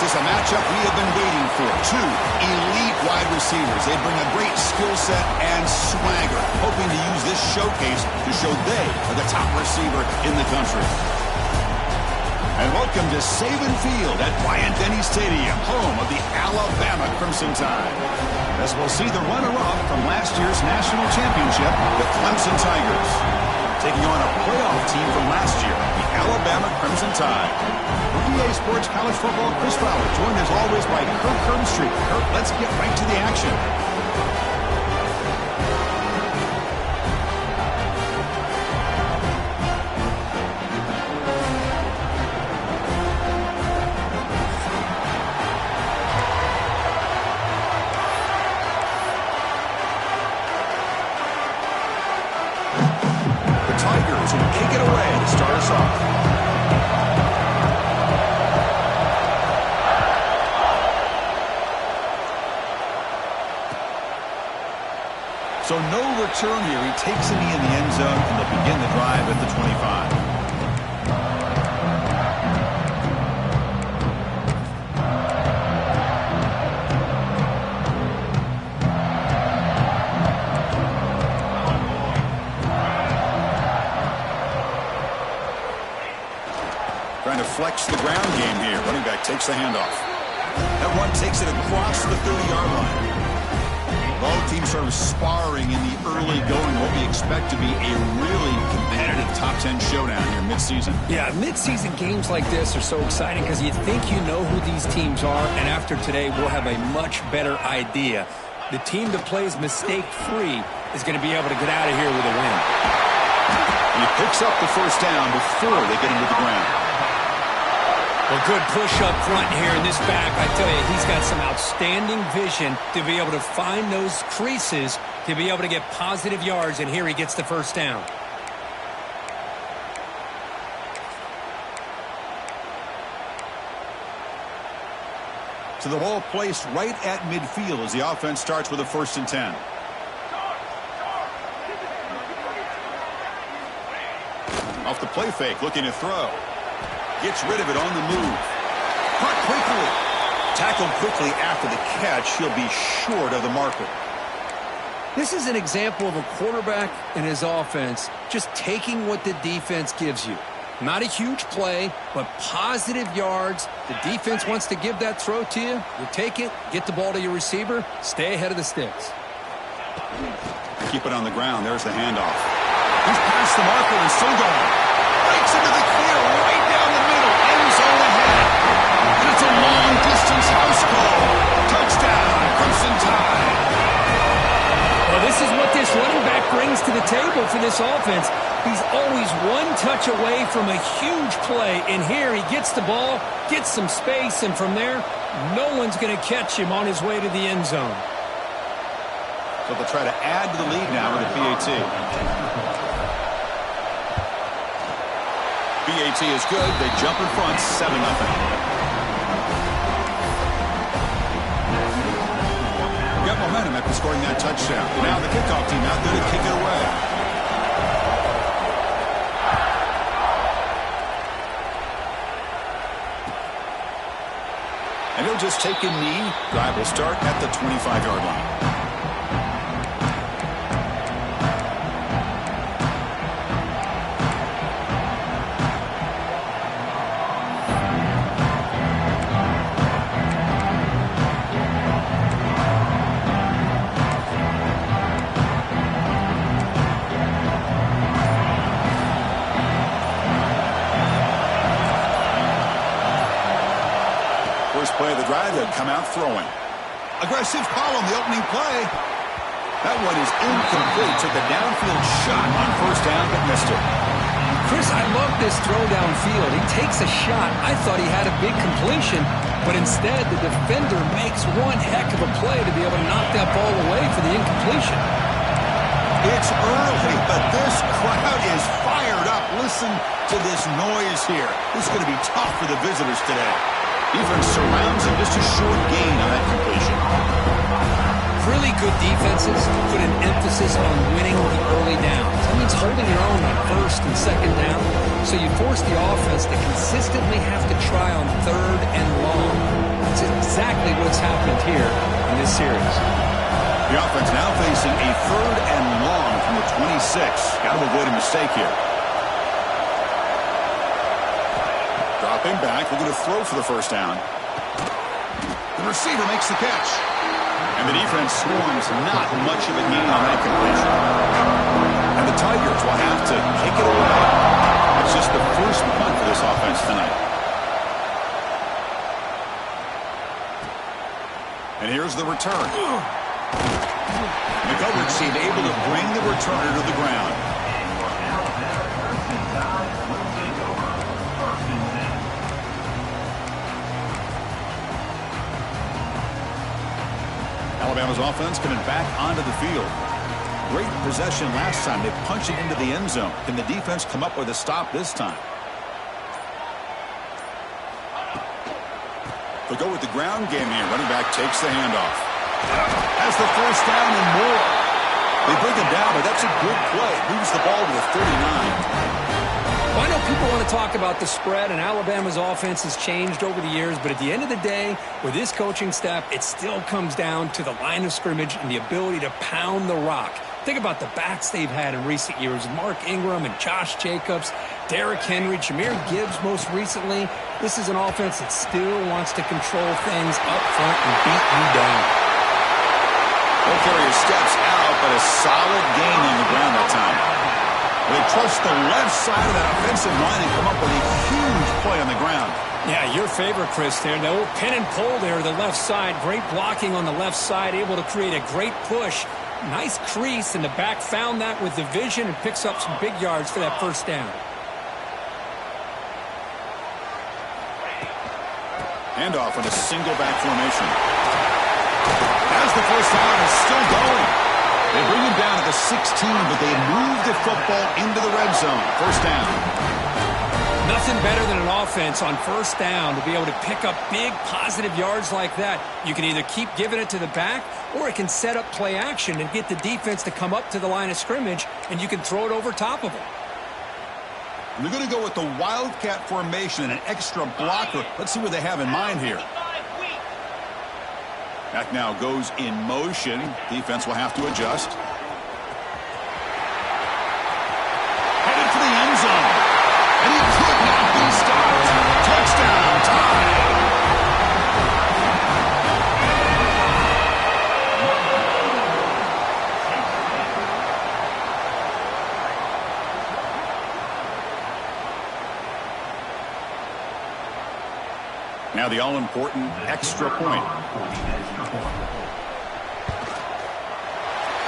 is a matchup we have been waiting for. Two elite wide receivers. They bring a great skill set and swagger, hoping to use this showcase to show they are the top receiver in the country. And welcome to Saban Field at Bryant-Denny Stadium, home of the Alabama Crimson Tide. As we'll see the runner-up from last year's national championship, the Clemson Tigers, taking on a playoff team from last year, the Alabama Crimson Tide. For EA Sports College Football, Chris Fowler, joined as always by Kirk Herbstreit. Kirk, let's get right to the action. Tigers will kick it away to start us off. So no return here. He takes a knee in the end zone, and they'll begin the drive at the 25. Trying to flex the ground game here. Running back takes the handoff. That one takes it across the 30-yard line. Both teams sort of sparring in the early going, what we expect to be a really competitive top 10 showdown here midseason. Yeah, midseason games like this are so exciting because you think you know who these teams are, and after today we'll have a much better idea. The team that plays mistake-free is going to be able to get out of here with a win. He picks up the first down before they get into the ground. Well, good push up front here in this back. I tell you, he's got some outstanding vision to be able to find those creases, to be able to get positive yards, and here he gets the first down. So the ball placed right at midfield as the offense starts with a 1st and 10. Off the play fake, looking to throw. Gets rid of it on the move. Caught quickly. Tackled quickly after the catch. He'll be short of the marker. This is an example of a quarterback and his offense just taking what the defense gives you. Not a huge play, but positive yards. The defense wants to give that throw to you. You take it, get the ball to your receiver, stay ahead of the sticks. Keep it on the ground. There's the handoff. He's past the marker and still going. Breaks into the clear right down the middle. End zone ahead. And it's a long-distance house call. Touchdown, Crimson Tide. Well, this is what this running back brings to the table for this offense. He's always one touch away from a huge play, and here he gets the ball, gets some space, and from there, no one's going to catch him on his way to the end zone. So they'll try to add to the lead now with a PAT. PAT is good. They jump in front, 7-0. Got momentum after scoring that touchdown. Now the kickoff team out there to kick it away. And he'll just take a knee. Drive will start at the 25-yard line. Play of the drive, they'll come out throwing. Aggressive call on the opening play. That one is incomplete. Took a downfield shot on 1st down, but missed it. Chris, I love this throw downfield. He takes a shot. I thought he had a big completion, but instead the defender makes one heck of a play to be able to knock that ball away for the incompletion. It's early, but this crowd is fired up. Listen to this noise here. This is going to be tough for the visitors today. Defense surrounds him, just a short gain on that completion. Really good defenses put an emphasis on winning the early downs. That means holding your own on first and second down, so you force the offense to consistently have to try on third and long. That's exactly what's happened here in this series. The offense now facing a third and long from the 26. Got to avoid a mistake here. Dropping back, looking to throw for the first down. The receiver makes the catch. And the defense swarms not much of a gain on that completion. And the Tigers will have to kick it away. It's just the first punt for this offense tonight. And here's the return. The coverage seemed able to bring the returner to the ground. Alabama's offense coming back onto the field. Great possession last time. They punched it into the end zone. Can the defense come up with a stop this time? They'll go with the ground game here. Running back takes the handoff. Has the first down and more. They bring him down, but that's a good play. Moves the ball to the 39. Well, I know people want to talk about the spread, and Alabama's offense has changed over the years, but at the end of the day, with this coaching staff, it still comes down to the line of scrimmage and the ability to pound the rock. Think about the backs they've had in recent years. Mark Ingram and Josh Jacobs, Derrick Henry, Jahmyr Gibbs most recently. This is an offense that still wants to control things up front and beat you down. Ball carrier steps out, but a solid gain on the ground that time. They trust the left side of that offensive line and come up with a huge play on the ground. Yeah, your favorite, Chris, there. The old pin and pull there, the left side. Great blocking on the left side, able to create a great push. Nice crease, and the back found that with the vision and picks up some big yards for that first down. Handoff in a single back formation. As the first down is still going. They bring him down at the 16, but they move the football into the red zone. First down. Nothing better than an offense on first down to be able to pick up big positive yards like that. You can either keep giving it to the back, or it can set up play action and get the defense to come up to the line of scrimmage, and you can throw it over top of them. They're going to go with the Wildcat formation and an extra blocker. Let's see what they have in mind here. Back now goes in motion. Defense will have to adjust. Headed for the end zone. And he could not be stopped. Touchdown, tie. Now the all-important extra point.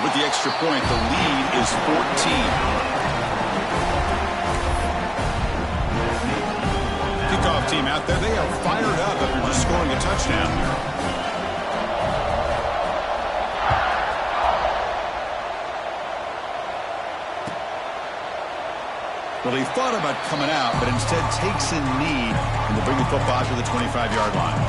With the extra point, the lead is 14. Kickoff team out there, they are fired up after just scoring a touchdown. Well, he thought about coming out, but instead takes a knee and to bring the football to the 25-yard line.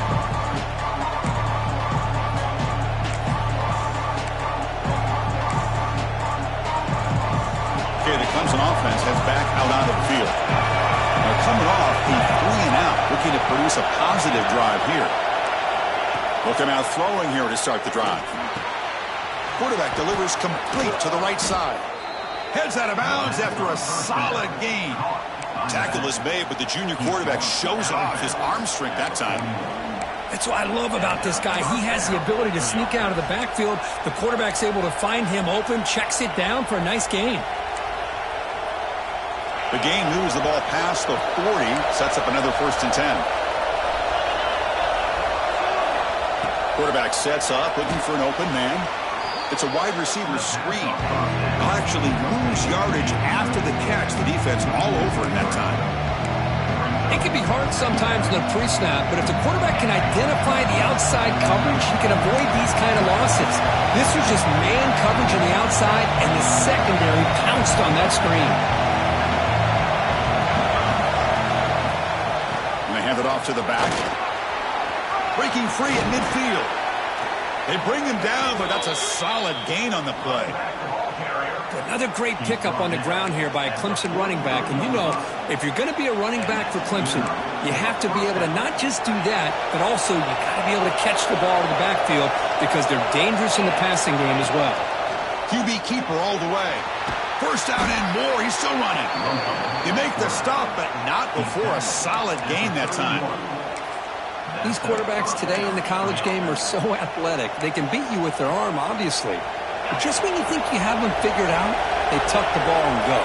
Okay, the Clemson offense heads back out onto the field. Now coming off a 3-and-out, looking to produce a positive drive here. Will come out throwing here to start the drive. Quarterback delivers complete to the right side. Heads out of bounds after a solid gain. Tackle is made, but the junior quarterback shows off his arm strength that time. That's what I love about this guy. He has the ability to sneak out of the backfield. The quarterback's able to find him open, checks it down for a nice gain. The gain moves the ball past the 40, sets up another 1st and 10. Quarterback sets up, looking for an open man. It's a wide receiver screen. They'll actually lose yardage after the catch. The defense all over it that time. It can be hard sometimes in the pre-snap, but if the quarterback can identify the outside coverage, he can avoid these kind of losses. This was just man coverage on the outside, and the secondary pounced on that screen. And they hand it off to the back. Breaking free at midfield. They bring him down, but that's a solid gain on the play. Another great pickup on the ground here by a Clemson running back. And you know, if you're going to be a running back for Clemson, you have to be able to not just do that, but also you got to be able to catch the ball in the backfield because they're dangerous in the passing game as well. QB keeper all the way. First down and more. He's still running. You make the stop, but not before a solid gain that time. These quarterbacks today in the college game are so athletic. They can beat you with their arm, obviously. But just when you think you have them figured out, they tuck the ball and go.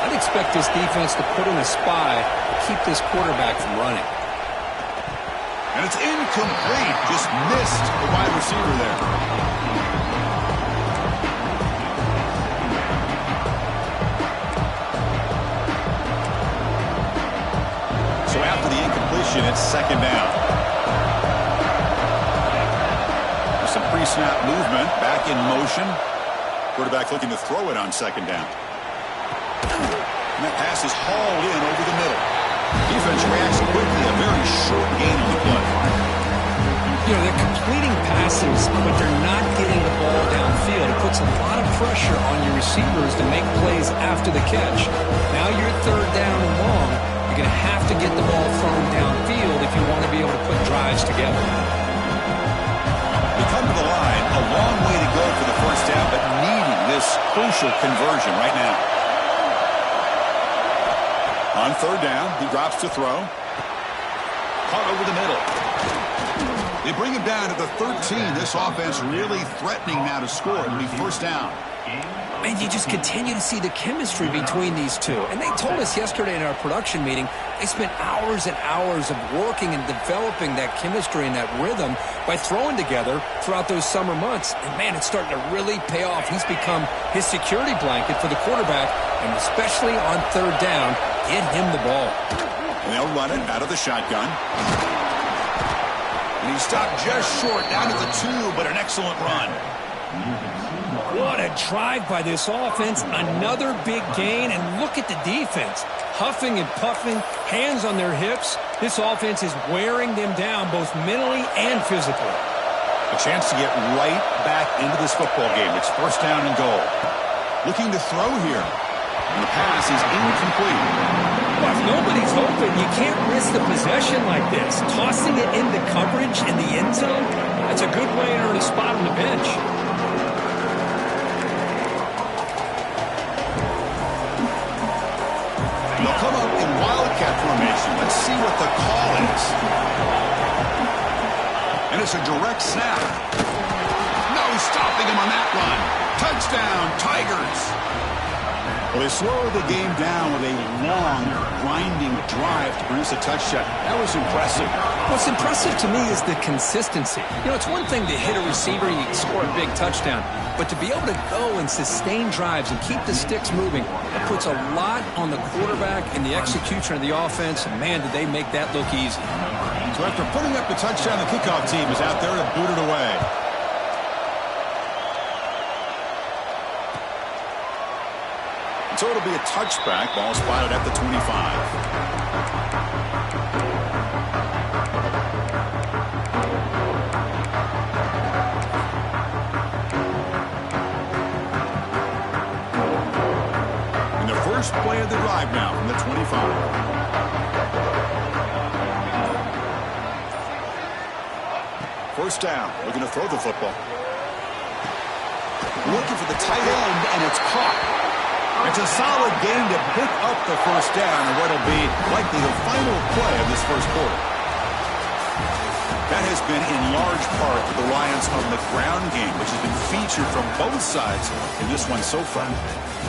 I'd expect this defense to put in a spy to keep this quarterback from running. And it's incomplete. Just missed the wide receiver there. So after the incompletion, it's second down. There's some pre-snap movement, back in motion. Quarterback looking to throw it on second down. And that pass is hauled in over the middle. Defense reacts quickly, a very short gain on the play. You know, they're completing passes, but they're not getting the ball downfield. It puts a lot of pressure on your receivers to make plays after the catch. Now you're third down and long. You're going to have to get the ball thrown downfield if you want to be able to put drives together. We come to the line, a long way to go for the first down, but needing this crucial conversion right now. On third down, he drops to throw. Caught over the middle. They bring him down to the 13. This offense really threatening now to score. It'll be first down. And you just continue to see the chemistry between these two. And they told us yesterday in our production meeting, they spent hours and hours of working and developing that chemistry and that rhythm by throwing together throughout those summer months. And, man, it's starting to really pay off. He's become his security blanket for the quarterback, and especially on third down, get him the ball. And they'll run it out of the shotgun. And he stopped just short, down to the 2, but an excellent run. What a drive by this offense. Another big gain, and look at the defense. Huffing and puffing, hands on their hips. This offense is wearing them down both mentally and physically. A chance to get right back into this football game. It's first down and goal. Looking to throw here. And the pass is incomplete. Well, if nobody's open, you can't risk the possession like this. Tossing it into coverage in the end zone, that's a good way to earn a spot on the bench. They'll come up in wildcat formation. Let's see what the call is. And it's a direct snap. No stopping him on that run. Touchdown, Tigers. Well, they slowed the game down with a long, grinding drive to produce a touchdown. That was impressive. What's impressive to me is the consistency. You know, it's one thing to hit a receiver and you can score a big touchdown, but to be able to go and sustain drives and keep the sticks moving, it puts a lot on the quarterback and the execution of the offense. And, man, did they make that look easy. So after putting up the touchdown, the kickoff team is out there to boot it away. So it'll be a touchback. Ball spotted at the 25. And the first play of the drive now from the 25. First down. Looking to throw the football. Looking for the tight end, and it's caught. It's a solid gain to pick up the first down in what will be likely the final play of this first quarter. That has been in large part the reliance on the ground game, which has been featured from both sides in this one so far.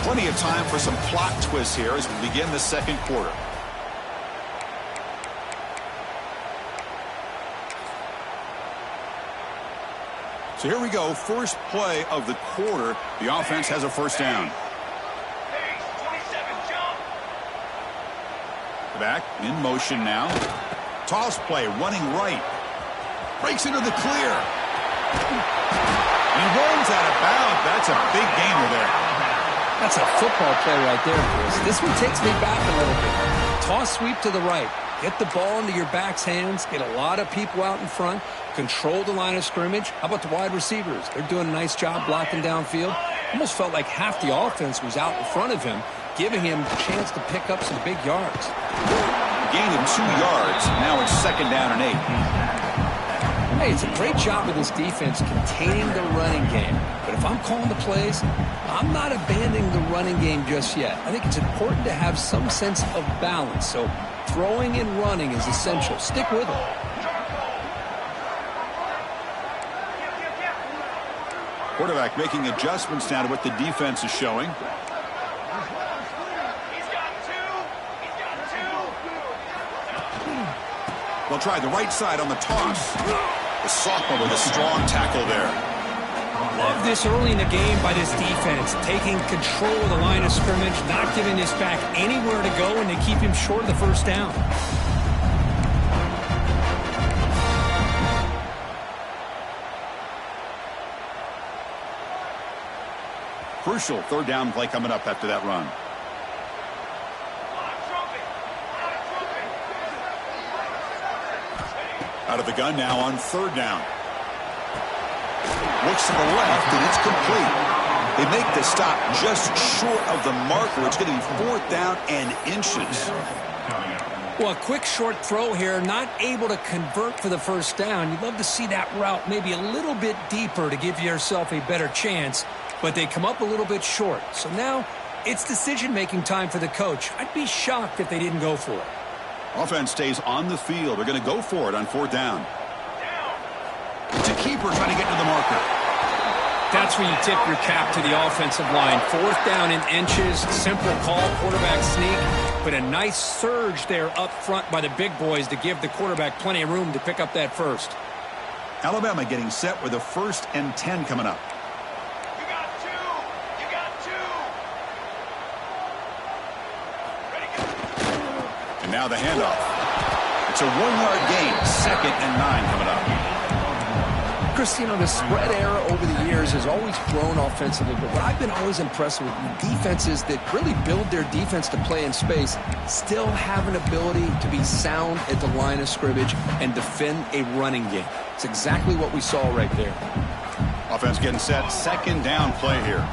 Plenty of time for some plot twists here as we begin the second quarter. So here we go, first play of the quarter. The offense has a first down. Back in motion now. Toss play, running right. Breaks into the clear. He runs out of bounds. That's a big gainer there. That's a football play right there, Chris. This one takes me back a little bit. Toss sweep to the right. Get the ball into your back's hands, get a lot of people out in front, control the line of scrimmage. How about the wide receivers? They're doing a nice job blocking downfield. Almost felt like half the offense was out in front of him, giving him a chance to pick up some big yards. Gain of 2 yards. Now it's 2nd down and 8. Hey, it's a great job of this defense containing the running game. But if I'm calling the plays, I'm not abandoning the running game just yet. I think it's important to have some sense of balance. So throwing and running is essential. Stick with it. Quarterback making adjustments now to what the defense is showing. They'll try the right side on the toss. The sophomore with a strong tackle there. Love this early in the game by this defense, taking control of the line of scrimmage, not giving this back anywhere to go, and they keep him short of the first down. Crucial 3rd down play coming up after that run. Out of the gun now on 3rd down. Looks to the left, and it's complete. They make the stop just short of the marker. It's going to be 4th down and inches. Well, a quick short throw here, not able to convert for the first down. You'd love to see that route maybe a little bit deeper to give yourself a better chance, but they come up a little bit short. So now it's decision-making time for the coach. I'd be shocked if they didn't go for it. Offense stays on the field. They're going to go for it on 4th down. It's a keeper trying to get to the marker. That's where you tip your cap to the offensive line. 4th down in inches, simple call, quarterback sneak, but a nice surge there up front by the big boys to give the quarterback plenty of room to pick up that first. Alabama getting set with a 1st and 10 coming up. You got 2. You got 2. Ready, go. And now the handoff. It's a 1-yard gain. 2nd and 9 coming up. Chris, you know, the spread era over the years has always grown offensively, but what I've been always impressed with defenses that really build their defense to play in space still have an ability to be sound at the line of scrimmage and defend a running game. It's exactly what we saw right there. Offense getting set. 2nd down play here.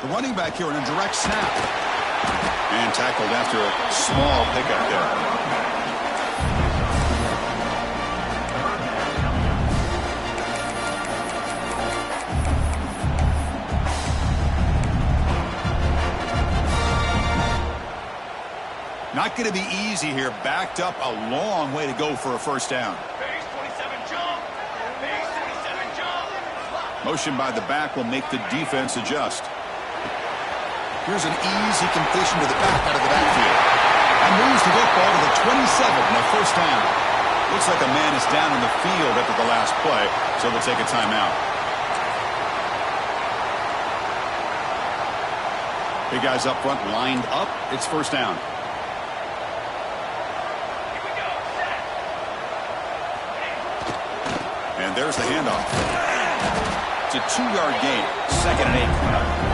The running back here in a direct snap. And tackled after a small pickup there. Not going to be easy here. Backed up a long way to go for a 1st down. Base 27 jump. Base 27 jump. Motion by the back will make the defense adjust. Here's an easy completion to the back out of the backfield. And moves the football to the 27 and a 1st down. Looks like a man is down in the field after the last play, so they'll take a timeout. Big guys up front lined up. It's 1st down. And there's the handoff. It's a 2-yard gain. 2nd and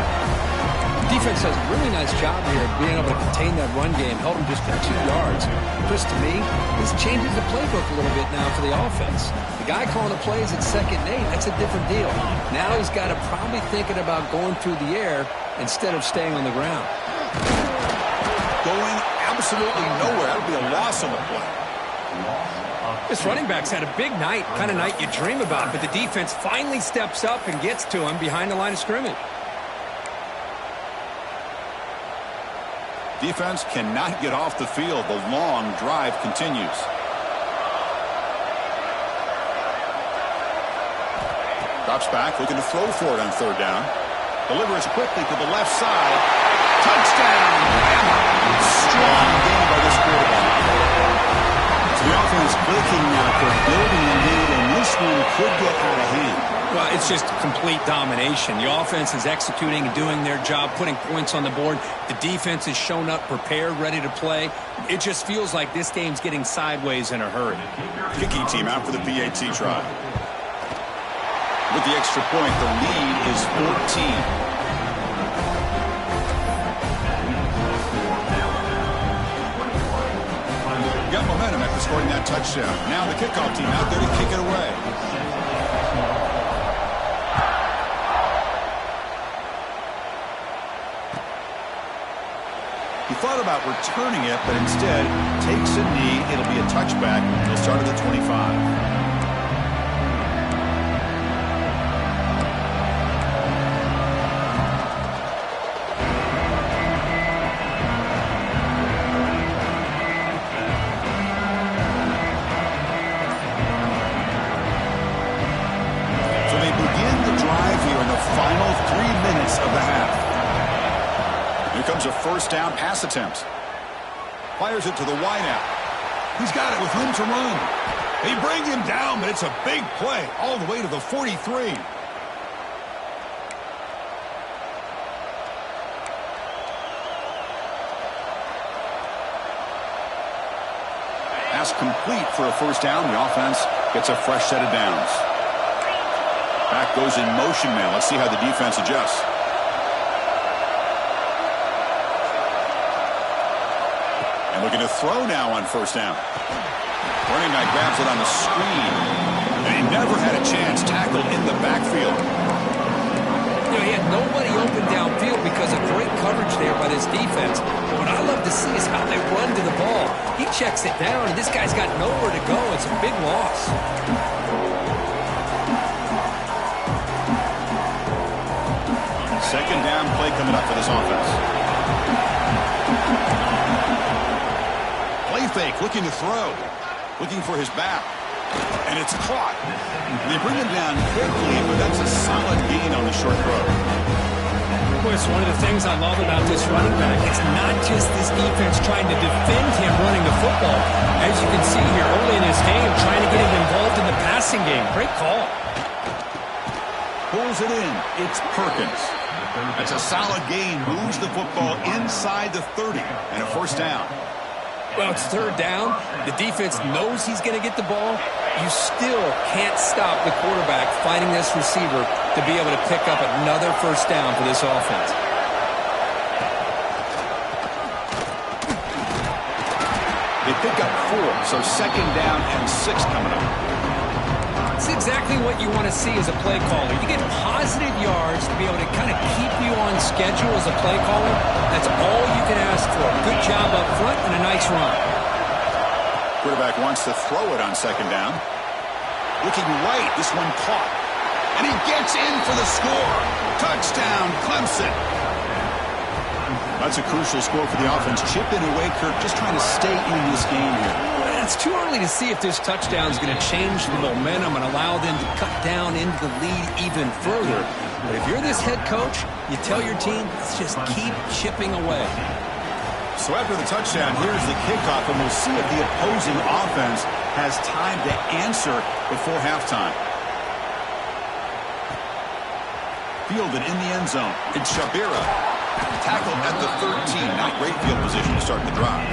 8. Defense does a really nice job here of being able to contain that run game, held him just for 2 yards. Chris, to me, this changes the playbook a little bit now for the offense. The guy calling the plays at 2nd and 8, that's a different deal. Now he's got to probably thinking about going through the air instead of staying on the ground. Going absolutely nowhere. That'll be a loss on the play. This running back's had a big night, kind of night you dream about, but the defense finally steps up and gets to him behind the line of scrimmage. Defense cannot get off the field. The long drive continues. Drops back, looking to throw for it on 3rd down. Delivers quickly to the left side. Touchdown! Strong game by this quarterback. So the offense clicking now for building a lead, and this one could get out of hand. Well, it's just complete domination. The offense is executing and doing their job, putting points on the board. The defense is shown up, prepared, ready to play. It just feels like this game's getting sideways in a hurry. Kicking team out for the PAT try. With the extra point, the lead is 14. They've got momentum after scoring that touchdown. Now the kickoff team out there to kick it away. He thought about returning it, but instead takes a knee. It'll be a touchback. He'll start at the 25. Final 3 minutes of the half. Here comes a first down pass attempt. Fires it to the wideout. He's got it with room to run. They bring him down, but it's a big play all the way to the 43. Pass complete for a first down. The offense gets a fresh set of downs. Back goes in motion man. Let's see how the defense adjusts. And looking to throw now on first down. Running back grabs it on the screen. And he never had a chance tackled in the backfield. You know, he had nobody open downfield because of great coverage there by this defense. What I love to see is how they run to the ball. He checks it down, and this guy's got nowhere to go. It's a big loss. Second down play coming up for this offense. Play fake, looking to throw. Looking for his back. And it's caught. They bring him down quickly, but that's a solid gain on the short throw. Boy, it's one of the things I love about this running back. It's not just this defense trying to defend him running the football. As you can see here early in this game, trying to get him involved in the passing game. Great call. Pulls it in. It's Perkins. That's a solid gain. Moves the football inside the 30 and a first down. Well, it's third down. The defense knows he's going to get the ball. You still can't stop the quarterback finding this receiver to be able to pick up another first down for this offense. They pick up 4, so second down and 6 coming up. It's exactly what you want to see as a play caller. You get positive yards to be able to kind of keep you on schedule as a play caller. That's all you can ask for. Good job up front and a nice run. Quarterback wants to throw it on second down. Looking right, this one caught. And he gets in for the score. Touchdown, Clemson. That's a crucial score for the offense. Chip in away, Kirk, just trying to stay in this game here. It's too early to see if this touchdown is going to change the momentum and allow them to cut down into the lead even further. But if you're this head coach, you tell your team, let's just keep chipping away. So after the touchdown, here's the kickoff, and we'll see if the opposing offense has time to answer before halftime. Fielded in the end zone. It's Shabira. Tackled at the 13. Not great field position to start the drive.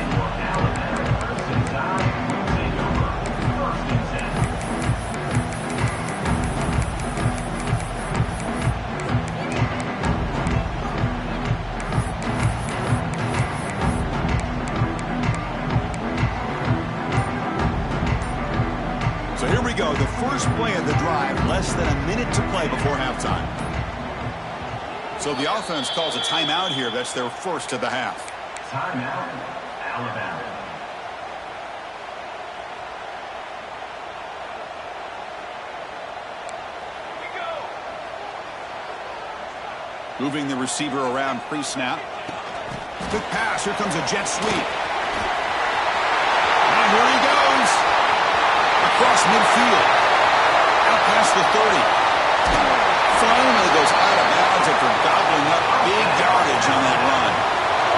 So here we go. The first play of the drive, less than a minute to play before halftime. So the offense calls a timeout here. That's their first of the half. Timeout, Alabama. Moving the receiver around pre-snap. Quick pass. Here comes a jet sweep. And here he goes. Across midfield. Out past the 30. Finally goes out of bounds after gobbling up big yardage on that run.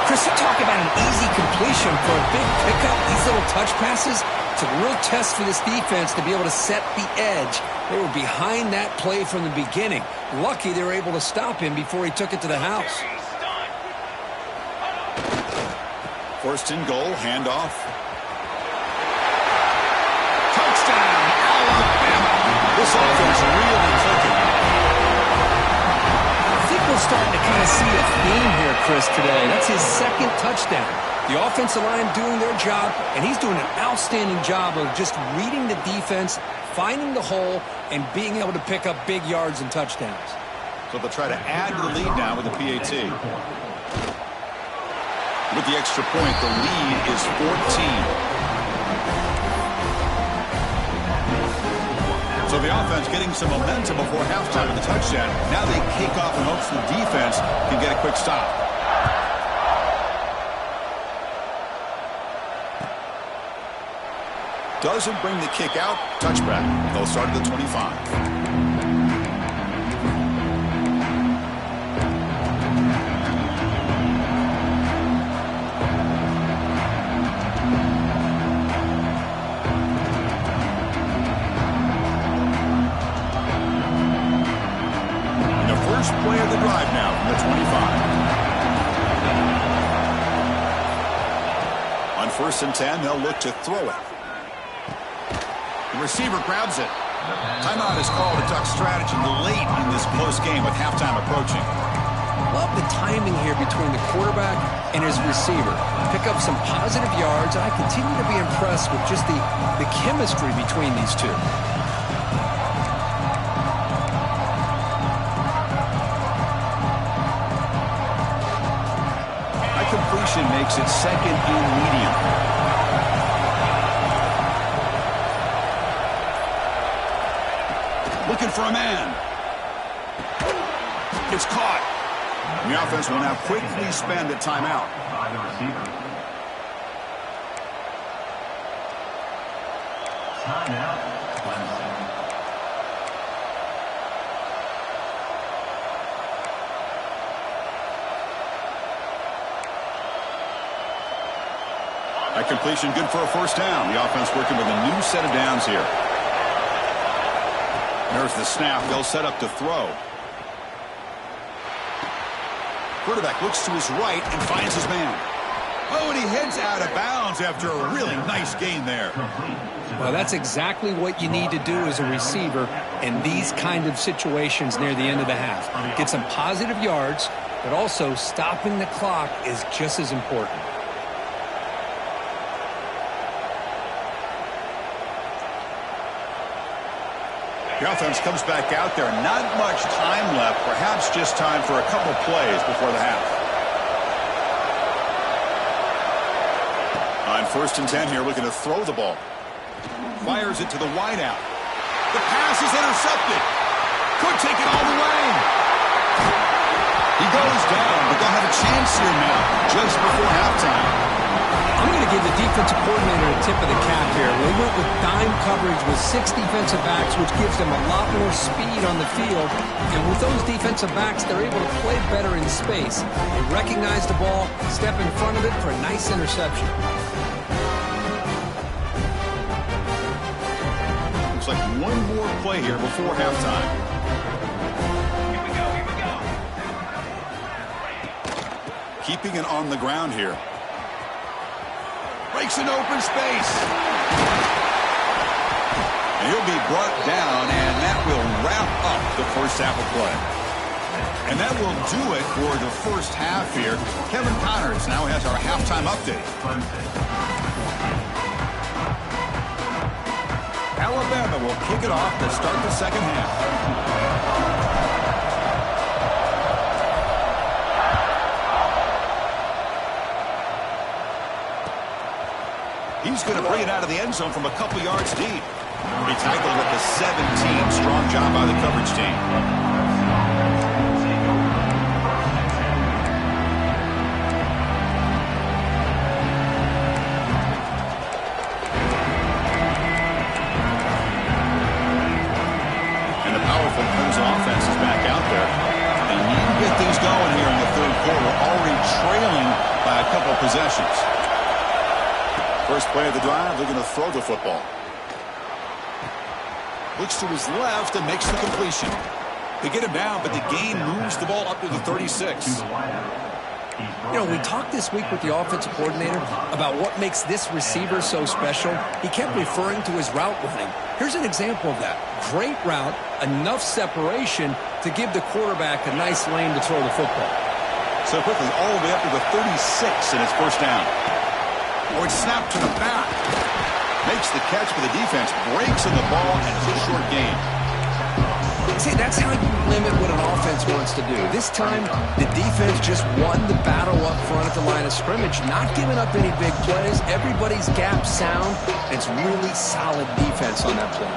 Chris, you talk about an easy completion for a big pickup. These little touch passes, it's a real test for this defense to be able to set the edge. They were behind that play from the beginning. Lucky they were able to stop him before he took it to the house. First and goal, handoff. Touchdown, Alabama. This offense really clicking. I think we're starting to kind of see a theme here, Chris, today. That's his second touchdown. The offensive line doing their job, and he's doing an outstanding job of just reading the defense, finding the hole, and being able to pick up big yards and touchdowns. So they'll try to add to the lead now with the PAT. With the extra point, the lead is 14. So the offense getting some momentum before halftime with the touchdown. Now they kick off in hopes the defense can get a quick stop. Doesn't bring the kick out. Touchback. They'll start at the 25. First play of the drive now from the 25. On 1st and 10, they'll look to throw it. The receiver grabs it. Timeout is called to duck strategy late in this close game with halftime approaching. Love the timing here between the quarterback and his receiver. Pick up some positive yards, and I continue to be impressed with just the chemistry between these two. Completion makes it second and medium. Looking for a man. It's caught. The offense will now quickly spend a timeout. By the receiver. Timeout. That completion good for a first down. The offense working with a new set of downs here. There's the snap. They'll set up to throw. Quarterback looks to his right and finds his man. Oh, and he heads out of bounds after a really nice gain there. Well, that's exactly what you need to do as a receiver in these kind of situations near the end of the half. Get some positive yards, but also stopping the clock is just as important. The offense comes back out there. Not much time left. Perhaps just time for a couple plays before the half. On 1st and 10 here, looking to throw the ball. Fires it to the wideout. The pass is intercepted. Could take it all the way. He goes down, but they'll have a chance here now, just before halftime. I'm going to give the defensive coordinator a tip of the cap here. They went with dime coverage with 6 defensive backs, which gives them a lot more speed on the field. And with those defensive backs, they're able to play better in space. They recognize the ball, step in front of it for a nice interception. Looks like one more play here before halftime. Here we go. Keeping it on the ground here. Breaks an open space. And he'll be brought down, and that will wrap up the first half of play. And that will do it for the first half here. Kevin Connors now has our halftime update. Alabama will kick it off to start the second half. He's going to bring it out of the end zone from a couple yards deep. He tackled at the 17. Strong job by the coverage team. And the powerful Crimson offense is back out there. They need to get things going here in the third quarter, already trailing by a couple possessions. First play of the drive, they're going to throw the football. Looks to his left and makes the completion. They get him down, but the gain moves the ball up to the 36. You know, we talked this week with the offensive coordinator about what makes this receiver so special. He kept referring to his route running. Here's an example of that. Great route, enough separation to give the quarterback a nice lane to throw the football. So quickly, all the way up to the 36, and it's first down. Oh, it's snapped to the back. Makes the catch for the defense. Breaks in the ball, and it's a short gain. See, that's how you limit what an offense wants to do. This time, the defense just won the battle up front at the line of scrimmage, not giving up any big plays. Everybody's gap sound. It's really solid defense on that play.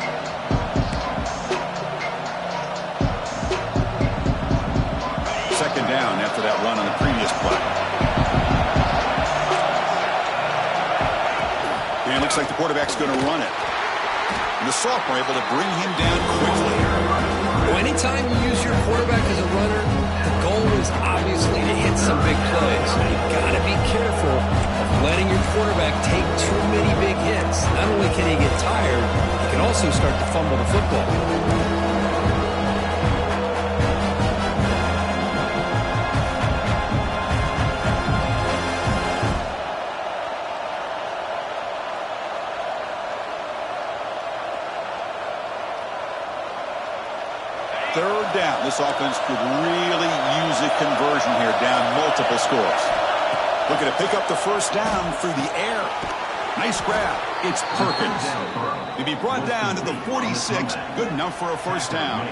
Second down after that run on the previous play. And it looks like the quarterback's going to run it. And the sophomore able to bring him down quickly. Well, anytime you use your quarterback as a runner, the goal is obviously to hit some big plays. You've got to be careful of letting your quarterback take too many big hits. Not only can he get tired, he can also start to fumble the football. Third down. This offense could really use a conversion here, down multiple scores. Looking to pick up the first down through the air. Nice grab. It's Perkins. To be brought down to the 46. Good enough for a first down.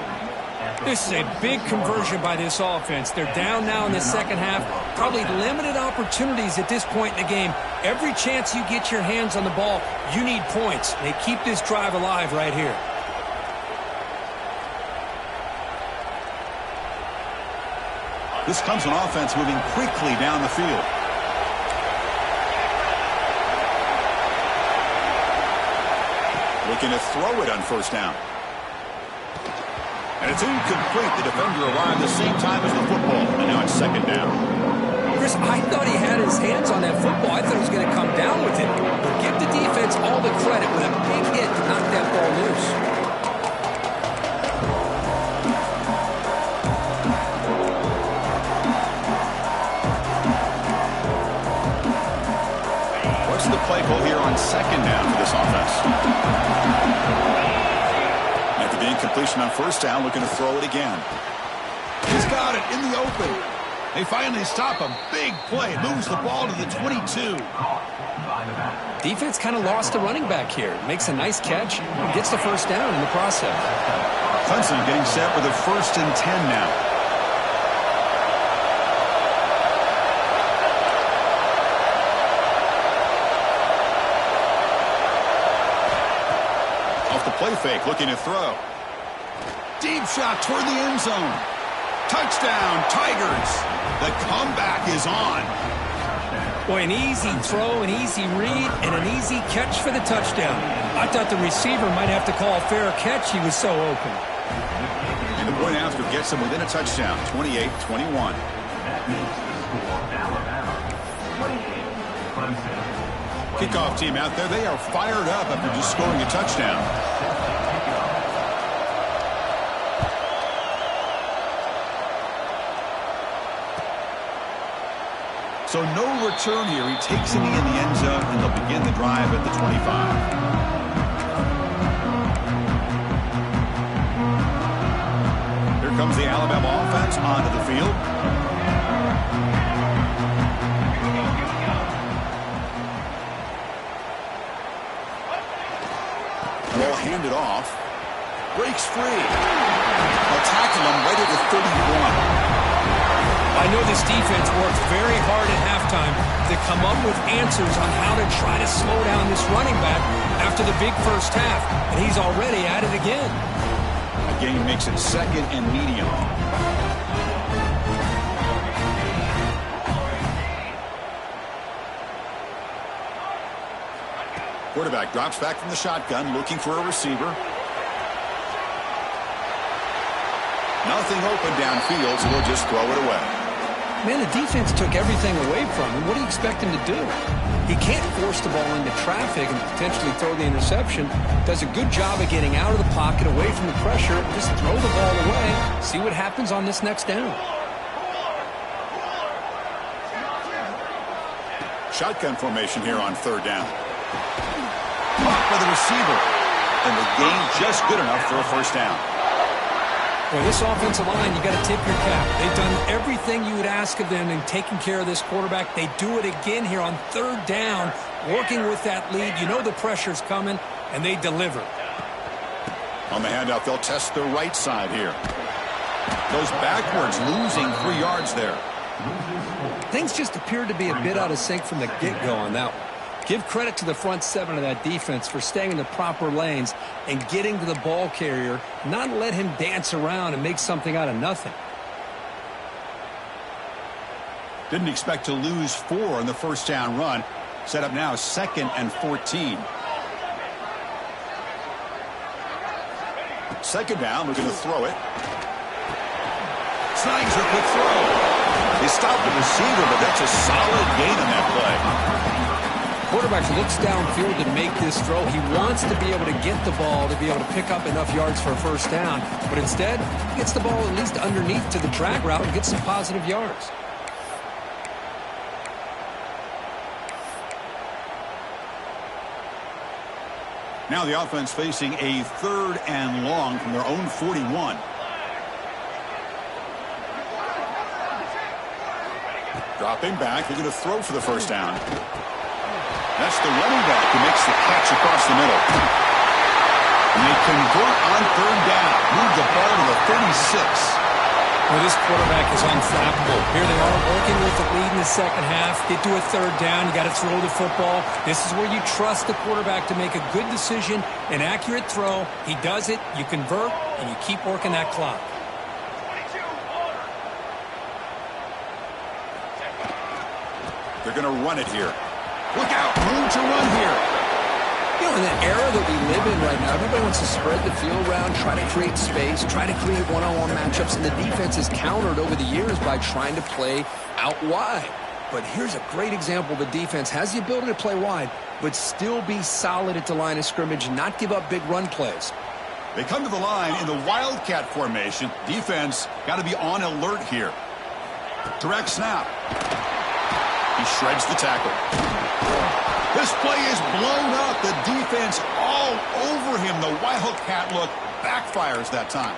This is a big conversion by this offense. They're down now in the second half. Probably limited opportunities at this point in the game. Every chance you get your hands on the ball, you need points. They keep this drive alive right here. This comes an offense moving quickly down the field. Looking to throw it on first down. And it's incomplete. The defender arrived the same time as the football. And now it's second down. Chris, I thought he had his hands on that football. I thought he was going to come down with it. But give the defense all the credit with a big hit to knock that ball loose. The play call here on second down for this offense. After the incompletion on first down, looking to throw it again. He's got it in the open. They finally stop him. Big play. Moves the ball to the 22. Defense kind of lost the running back here. Makes a nice catch and gets the first down in the process. Clemson getting set with a 1st and 10 now. Play fake, looking to throw. Deep shot toward the end zone. Touchdown, Tigers. The comeback is on. Boy, an easy throw, an easy read, and an easy catch for the touchdown. I thought the receiver might have to call a fair catch. He was so open. And the point after gets him within a touchdown, 28-21. Kickoff team out there, they are fired up after just scoring a touchdown. So no return here. He takes it in the end zone, and they'll begin the drive at the 25. Here comes the Alabama offense onto the field. Ball handed off. Breaks free. They'll tackle him right at the 31. I know this defense worked very hard at halftime to come up with answers on how to try to slow down this running back after the big first half, and he's already at it again. A gain makes it second and medium. Quarterback drops back from the shotgun, looking for a receiver. Nothing open downfield, so they'll just throw it away. Man, the defense took everything away from him. What do you expect him to do? He can't force the ball into traffic and potentially throw the interception. Does a good job of getting out of the pocket, away from the pressure, just throw the ball away. See what happens on this next down. Shotgun formation here on third down. Caught by the receiver. And the gain just good enough for a first down. Well, this offensive line, you got to tip your cap. They've done everything you would ask of them in taking care of this quarterback. They do it again here on third down, working with that lead. You know the pressure's coming, and they deliver. On the handoff, they'll test the right side here. Goes backwards, losing 3 yards there. Things just appeared to be a bit out of sync from the get-go on that one. Give credit to the front 7 of that defense for staying in the proper lanes and getting to the ball carrier, not let him dance around and make something out of nothing. Didn't expect to lose 4 on the first down run. Set up now 2nd and 14. Second down, looking to throw it. Snags a quick throw. They stopped the receiver, but that's a solid gain on that play. Quarterback looks downfield to make this throw. He wants to be able to get the ball to be able to pick up enough yards for a first down, but instead, he gets the ball at least underneath to the drag route and gets some positive yards. Now the offense facing a 3rd and long from their own 41. Dropping back, they're going to throw for the first down. That's the running back who makes the catch across the middle. And they convert on 3rd down. Move the ball to the 36. Well, this quarterback is unflappable. Here they are working with the lead in the second half. Get to a 3rd down. You got to throw the football. This is where you trust the quarterback to make a good decision, an accurate throw. He does it, you convert, and you keep working that clock. They're going to run it here. Look out, room to run here. You know, in the era that we live in right now, everybody wants to spread the field around, try to create space, try to create one-on-one matchups, and the defense is countered over the years by trying to play out wide. But here's a great example. The defense has the ability to play wide, but still be solid at the line of scrimmage, not give up big run plays. They come to the line in the Wildcat formation. Defense got to be on alert here. Direct snap. He shreds the tackle. This play is blown up. The defense all over him. The Wildcat look backfires that time.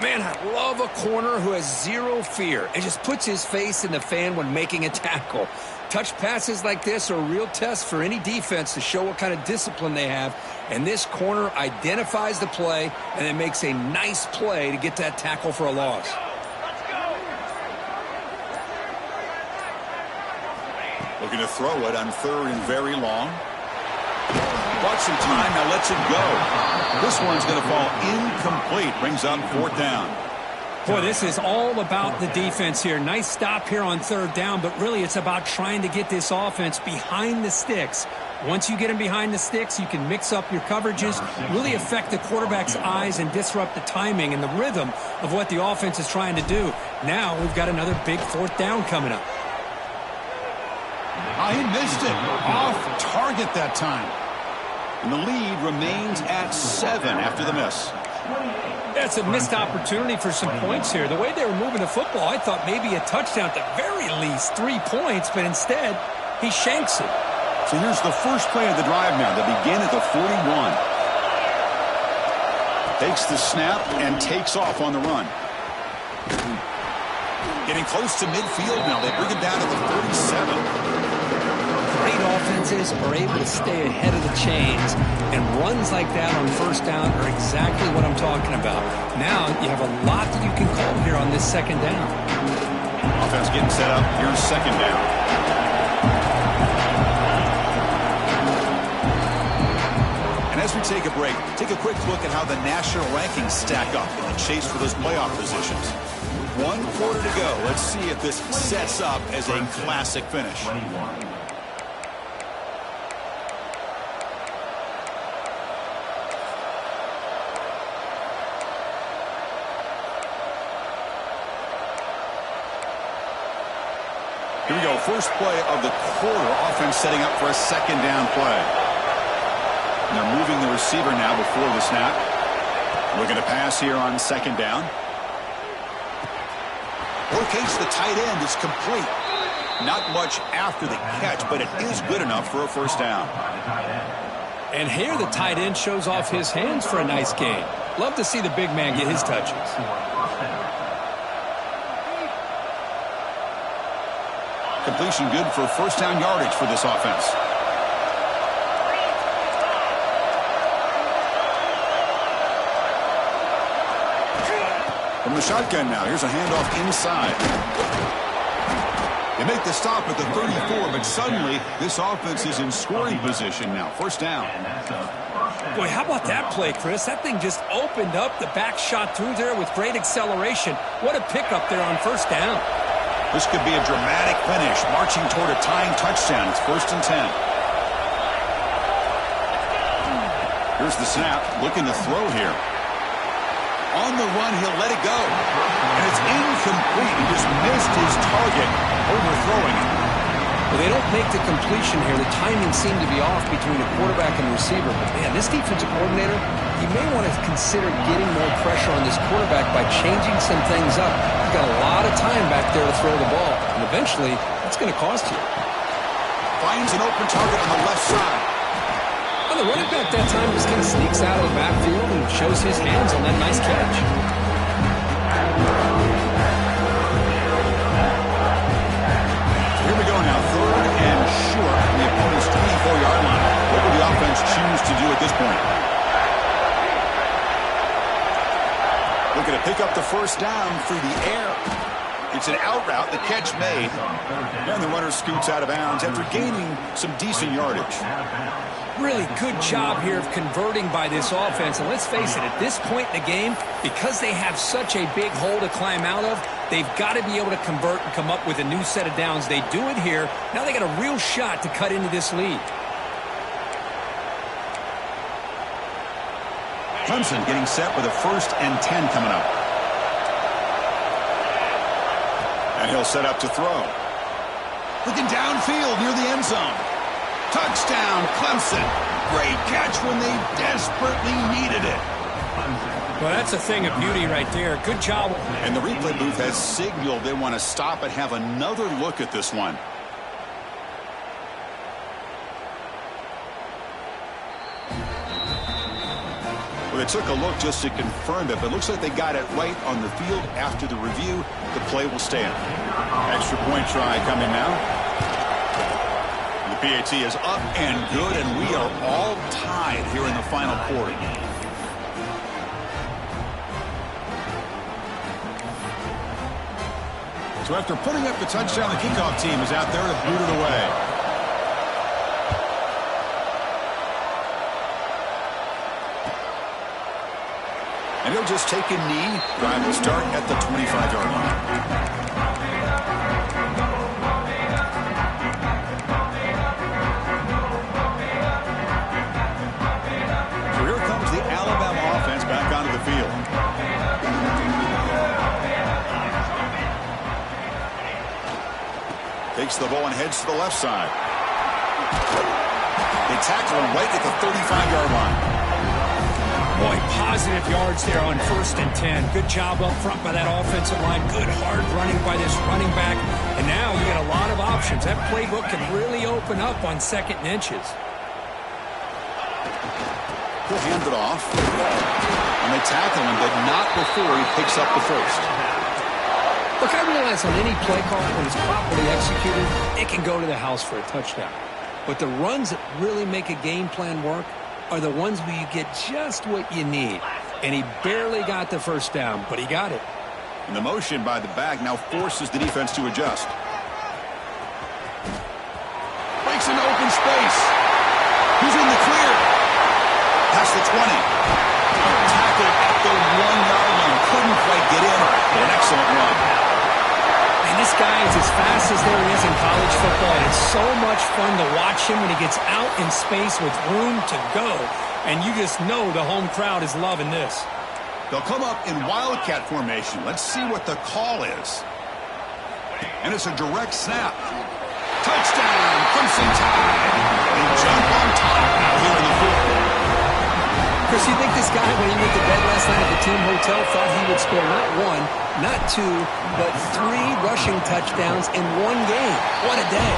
Man, I love a corner who has zero fear and just puts his face in the fan when making a tackle. Touch passes like this are a real test for any defense to show what kind of discipline they have. And this corner identifies the play and then makes a nice play to get that tackle for a loss. Looking to throw it on 3rd and very long. Bought some time, now lets it go. This one's going to fall incomplete. Brings up 4th down. Boy, this is all about the defense here. Nice stop here on 3rd down, but really it's about trying to get this offense behind the sticks. Once you get them behind the sticks, you can mix up your coverages, really affect the quarterback's eyes and disrupt the timing and the rhythm of what the offense is trying to do. Now we've got another big 4th down coming up. He missed it. Off target that time. And the lead remains at 7 after the miss. That's a missed opportunity for some points here. The way they were moving the football, I thought maybe a touchdown at the very least, 3 points, but instead he shanks it. So here's the first play of the drive now. They begin at the 41. Takes the snap and takes off on the run. Getting close to midfield now. They bring it down to the 37. Great offenses are able to stay ahead of the chains, and runs like that on first down are exactly what I'm talking about. Now you have a lot that you can call here on this 2nd down. Offense getting set up. Here's 2nd down. And as we take a break, take a quick look at how the national rankings stack up in the chase for those playoff positions. 1 quarter to go. Let's see if this sets up as a classic finish. Here we go. First play of the quarter. Offense setting up for a 2nd down play. They're moving the receiver now before the snap. Looking to pass here on 2nd down. Locates the tight end. It's complete. Not much after the catch, but it is good enough for a first down. And here the tight end shows off his hands for a nice gain. Love to see the big man get his touches. Completion good for first down yardage for this offense. From the shotgun now, here's a handoff inside. They make the stop at the 34, but suddenly this offense is in scoring position now. First down. Boy, how about that play, Chris? That thing just opened up. The back shot through there with great acceleration. What a pickup there on first down. This could be a dramatic finish, marching toward a tying touchdown. It's 1st and 10. Here's the snap, looking to throw here. On the run, he'll let it go. And it's incomplete. He just missed his target, overthrowing it. Well, they don't make the completion here. The timing seemed to be off between the quarterback and the receiver. But, man, this defensive coordinator, he may want to consider getting more pressure on this quarterback by changing some things up. He's got a lot of time back there to throw the ball. And eventually, that's going to cost you. Finds an open target on the left side. Well, the running back that time just kind of sneaks out of the backfield and shows his hands on that nice catch. Here we go now, 3rd and short from the opponent's 24-yard line. What will the offense choose to do at this point? Looking to pick up the first down through the air. It's an out route, the catch made. And the runner scoots out of bounds after gaining some decent yardage. Really good job here of converting by this offense. And let's face it, at this point in the game, because they have such a big hole to climb out of, they've got to be able to convert and come up with a new set of downs. They do it here. Now they got a real shot to cut into this lead. Clemson getting set with a 1st and 10 coming up. And he'll set up to throw. Looking downfield near the end zone. Touchdown, Clemson. Great catch when they desperately needed it. Well, that's a thing of beauty right there. Good job. And the replay booth has signaled they want to stop and have another look at this one. Well, they took a look just to confirm it, but it looks like they got it right on the field after the review. The play will stand. Extra point try coming now. The PAT is up and good, and we are all tied here in the final quarter. So after putting up the touchdown, the kickoff team is out there to boot it away. And he'll just take a knee. Drive will start at the 25-yard line. Takes the ball and heads to the left side. They tackle him right at the 35-yard line. Boy, positive yards there on 1st and 10. Good job up front by that offensive line. Good hard running by this running back. And now you got a lot of options. That playbook can really open up on 2nd and inches. He'll hand it off. And they tackle him, but not before he picks up the first. Look, I realize on any play call, when it's properly executed, it can go to the house for a touchdown. But the runs that really make a game plan work are the ones where you get just what you need. And he barely got the first down, but he got it. And the motion by the back now forces the defense to adjust. Breaks into open space. Who's in the clear? Past the 20. Tackled at the 1-yard line. Couldn't quite get in, but an excellent run. And this guy is as fast as there is in college football. And it's so much fun to watch him when he gets out in space with room to go. And you just know the home crowd is loving this. They'll come up in Wildcat formation. Let's see what the call is. And it's a direct snap. Touchdown, Clemson Tide. They jump on top out here in the fourth. Chris, you think this guy, when he went to bed last night at the team hotel, thought he would score not 1, not 2, but 3 rushing touchdowns in one game? What a day.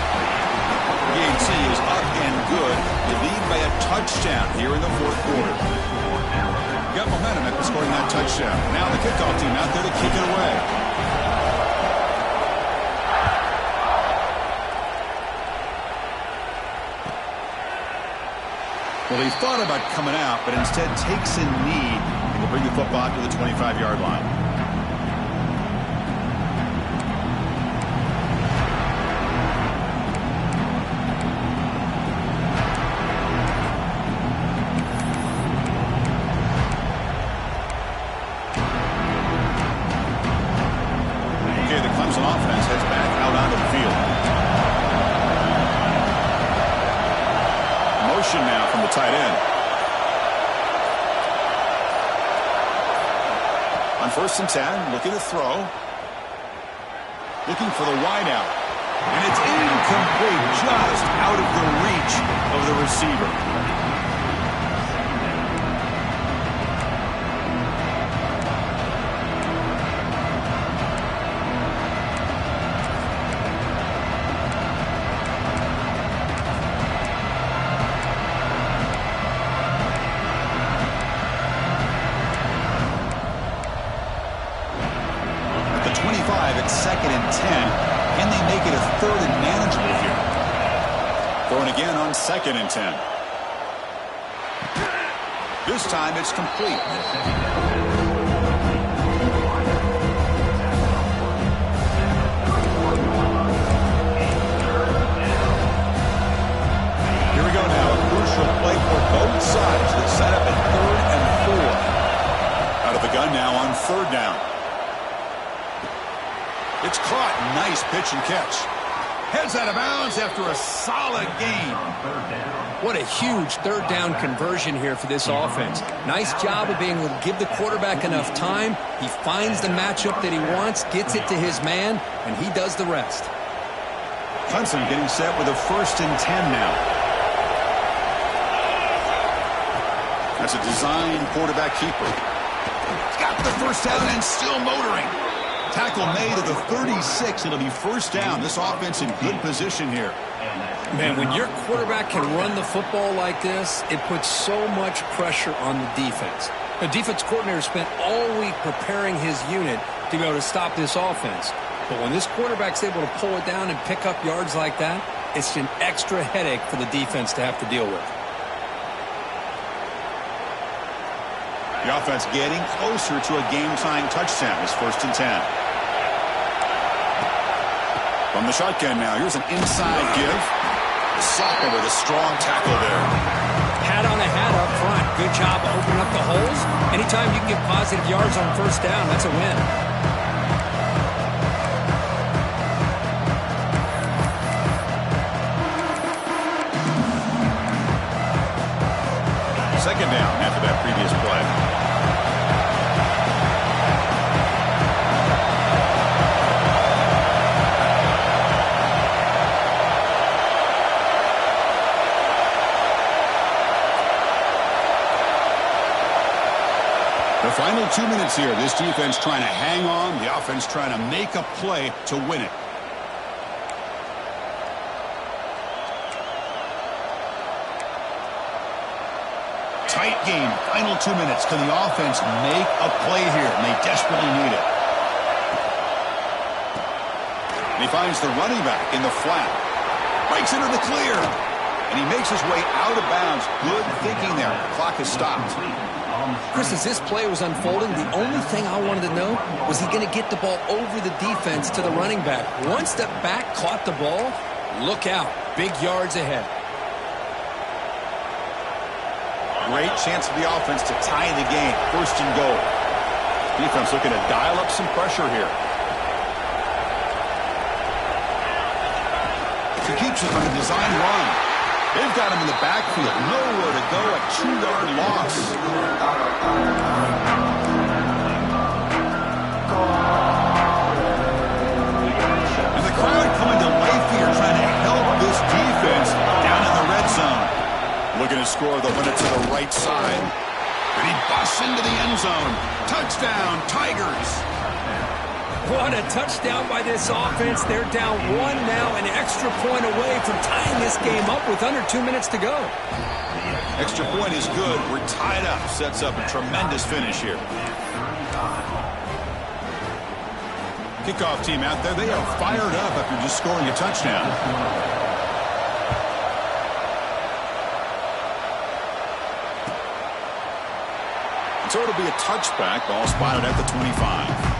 PAT is up and good. They lead by a touchdown here in the fourth quarter. Got momentum after scoring that touchdown. Now the kickoff team out there to kick it away. Well, he thought about coming out, but instead takes a knee and will bring the football to the 25-yard line. Okay, the Clemson offense heads back out onto the field. Motion now from the tight end. On 1st and 10, looking to throw. Looking for the wide out. And it's incomplete, just out of the reach of the receiver. It's 2nd and 10. Can they make it a 3rd and manageable here? Throwing again on 2nd and 10. This time it's complete. Here we go now. A crucial play for both sides that set up at 3rd and 4. Out of the gun now on 3rd down. It's caught. Nice pitch and catch. Heads out of bounds after a solid gain. What a huge 3rd down conversion here for this offense. Nice job of being able to give the quarterback enough time. He finds the matchup that he wants, gets it to his man, and he does the rest. Clemson getting set with a 1st and 10 now. That's a design quarterback keeper. Got the 1st down and still motoring. Tackle made at the 36. It'll be 1st down. This offense in good position here. Man, when your quarterback can run the football like this, it puts so much pressure on the defense. The defense coordinator spent all week preparing his unit to be able to stop this offense. But when this quarterback's able to pull it down and pick up yards like that, it's an extra headache for the defense to have to deal with. The offense getting closer to a game-tying touchdown. It's 1st and 10. From the shotgun now, here's an inside give. The sophomore with a strong tackle there. Hat on a hat up front. Good job of opening up the holes. Anytime you can get positive yards on 1st down, that's a win. Second down after that previous play. The final 2 minutes here. This defense trying to hang on. The offense trying to make a play to win it. Tight game. Final 2 minutes. Can the offense make a play here? And they desperately need it. And he finds the running back in the flat. Breaks into the clear. And he makes his way out of bounds. Good thinking there. Clock has stopped. Chris, as this play was unfolding, the only thing I wanted to know was he going to get the ball over the defense to the running back. Once the back caught the ball, look out. Big yards ahead. Great chance for the offense to tie the game. 1st and goal. Defense looking to dial up some pressure here. He keeps it on a design run. They've got him in the backfield. Nowhere to go. A 2-yard loss. And the crowd coming to life here, trying to help this defense down in the red zone. Looking to score. They'll win it to the right side. And he busts into the end zone. Touchdown, Tigers. What a touchdown by this offense. They're down 1 now, an extra point away from tying this game up with under 2 minutes to go. Extra point is good. We're tied up. Sets up a tremendous finish here. Kickoff team out there, they are fired up after just scoring a touchdown. So it'll be a touchback. Ball spotted at the 25.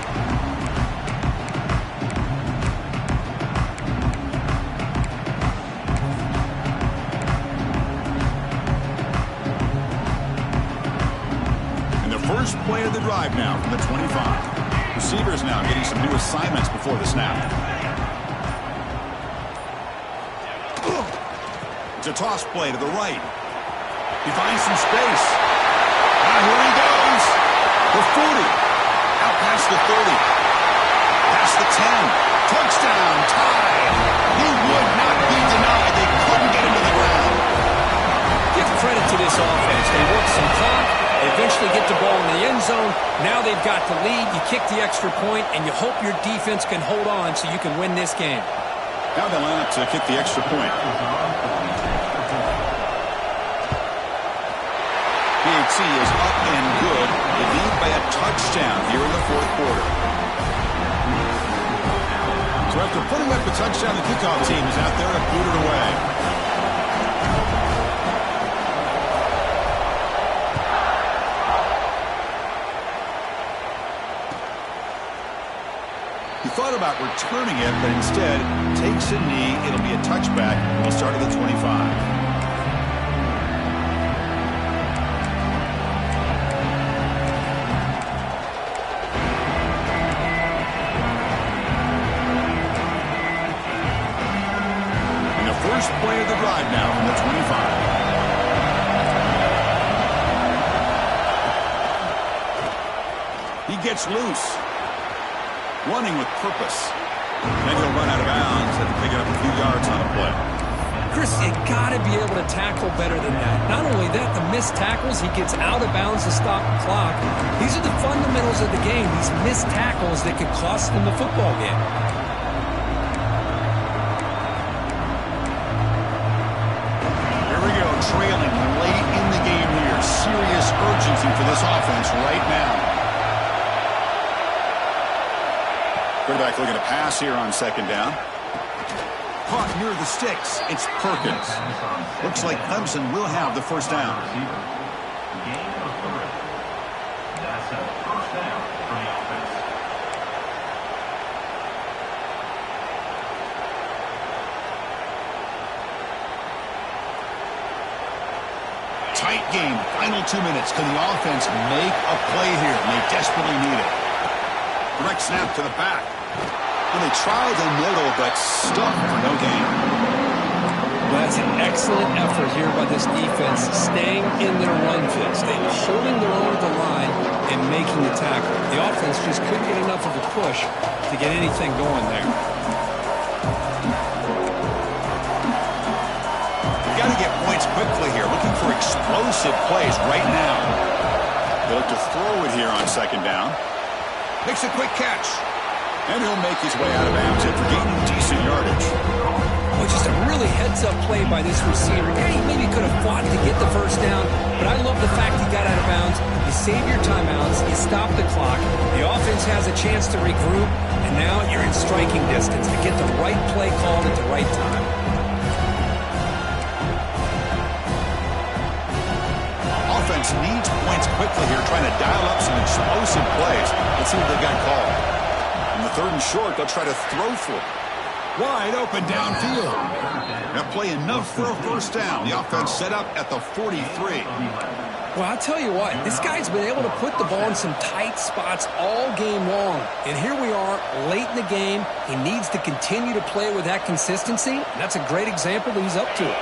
First play of the drive now from the 25. Receivers now getting some new assignments before the snap. It's a toss play to the right. He finds some space. Now here he goes. The 40. Out past the 30. Past the 10. Touchdown. Tied. He would not be denied. They couldn't get him to the ground. Give credit to this offense. They work some clock. They eventually get the ball in the end zone. Now they've got the lead. You kick the extra point, and you hope your defense can hold on so you can win this game. Now they line up to kick the extra point. PHC is up and good. They lead by a touchdown here in the fourth quarter. So after putting up the touchdown, the kickoff team is out there to boot it away. He thought about returning it, but instead takes a knee. It'll be a touchback. We'll start at the 25. And the first play of the drive now from the 25. He gets loose. Running with purpose. And he'll run out of bounds. Had to pick it up a few yards on a play. Chris, you got to be able to tackle better than that. Not only that, the missed tackles, he gets out of bounds to stop the clock. These are the fundamentals of the game. These missed tackles that could cost them the football game. Here we go, trailing late in the game here. Serious urgency for this offense right now. Quarterback looking to pass here on second down. Caught near the sticks. It's Perkins. Looks like Clemson will have the first down. Gain of 3. That's a first down for the offense. Tight game. Final 2 minutes. Can the offense make a play here? And they desperately need it. Direct snap to the back. Well, they tried the middle, but stuck for no gain. Well, that's an excellent effort here by this defense, staying in their run fix. They're holding their own at the line and making the tackle. The offense just couldn't get enough of a push to get anything going there. You've got to get points quickly here. Looking for explosive plays right now. They look to throw it here on second down. Makes a quick catch. And he'll make his way out of bounds after gaining decent yardage. Well, just a really heads-up play by this receiver. Yeah, he maybe could have fought to get the first down, but I love the fact he got out of bounds. You save your timeouts, you stop the clock, the offense has a chance to regroup, and now you're in striking distance to get the right play called at the right time. Offense needs points quickly here, trying to dial up some explosive plays. Let's see what they've got called. In the third and short, they'll try to throw for it. Wide open downfield. They'll play enough for a first down. The offense set up at the 43. Well, I'll tell you what, this guy's been able to put the ball in some tight spots all game long. And here we are, late in the game. He needs to continue to play with that consistency. And that's a great example that he's up to it.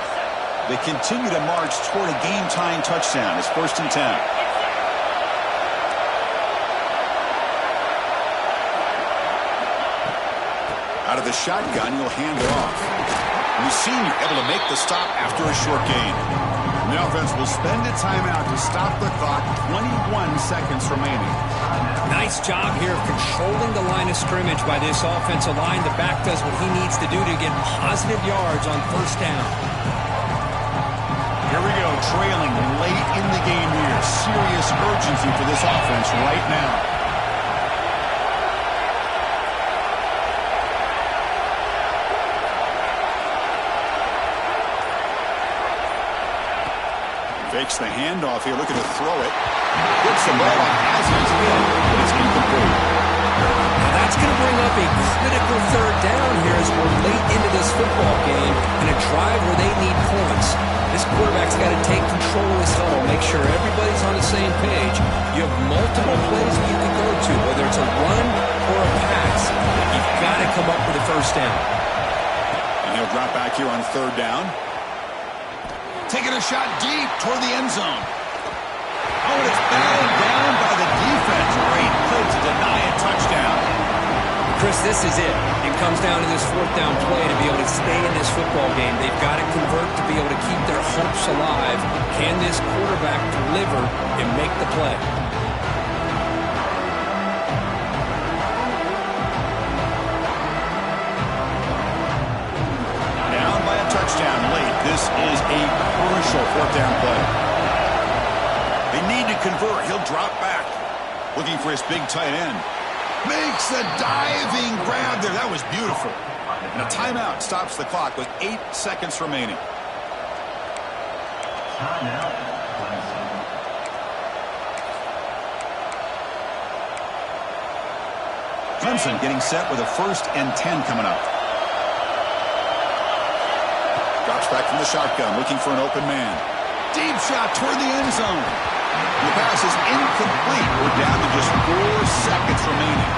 They continue to march toward a game-tying touchdown. It's 1st and 10. Out of the shotgun, he'll hand it off. And the senior able to make the stop after a short gain. The offense will spend a timeout to stop the clock. 21 seconds remaining. Nice job here of controlling the line of scrimmage by this offensive line. The back does what he needs to do to get positive yards on first down. Here we go, trailing late in the game here. Serious urgency for this offense right now. Fakes the handoff here, looking to throw it. Gets the ball on as he's in, but it's incomplete. Now that's going to bring up a critical third down here as we're late into this football game in a drive where they need points. This quarterback's got to take control of this huddle, make sure everybody's on the same page. You have multiple plays that you can go to, whether it's a run or a pass. You've got to come up with a first down. And he'll drop back here on third down. Taking a shot deep toward the end zone. Oh, and it's batted down by the defense. Great play to deny a touchdown. Chris, this is it. It comes down to this fourth down play to be able to stay in this football game. They've got to convert to be able to keep their hopes alive. Can this quarterback deliver and make the play? Down by a touchdown late. This is a crucial fourth down play. They need to convert. He'll drop back. Looking for his big tight end. Makes a diving grab there. That was beautiful. And a timeout stops the clock with 8 seconds remaining. Timeout. Clemson getting set with a 1st and 10 coming up. Drops back from the shotgun, looking for an open man. Deep shot toward the end zone. The pass is incomplete. We're down to just 4 seconds remaining.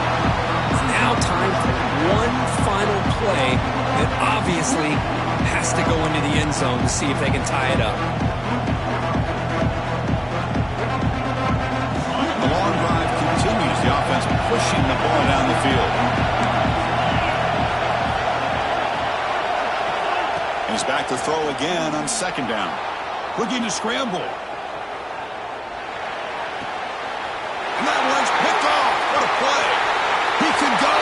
It's now time for one final play that obviously has to go into the end zone to see if they can tie it up. The long drive continues. The offense pushing the ball down the field. He's back to throw again on 2nd down. Looking to scramble. And that one's picked off. What a play. He could go.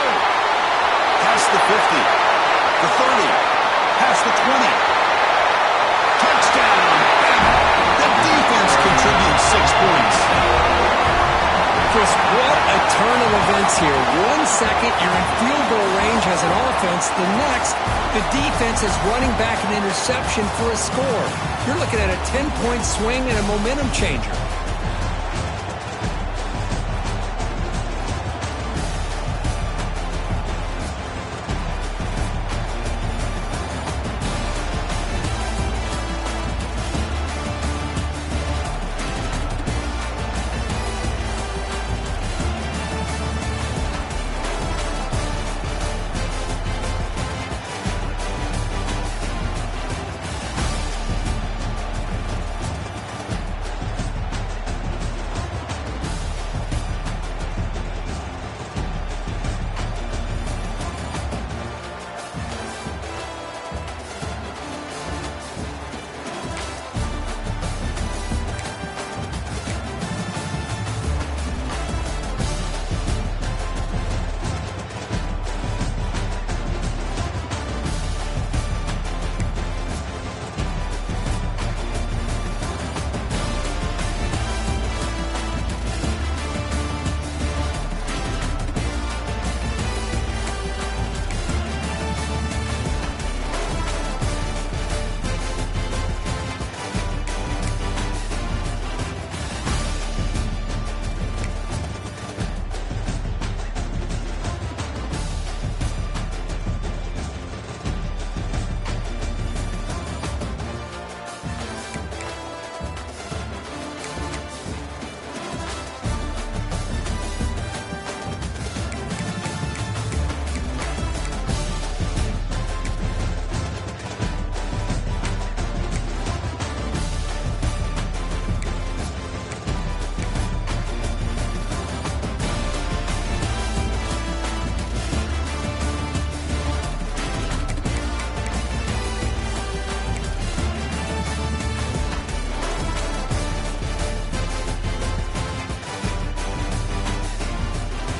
Past the 50. The 30. Past the 20. Touchdown. The defense contributes 6 points. Chris, what a turn of events here. 1 second, you're in field goal range as an offense. The next, the defense is running back an interception for a score. You're looking at a 10-point swing and a momentum changer.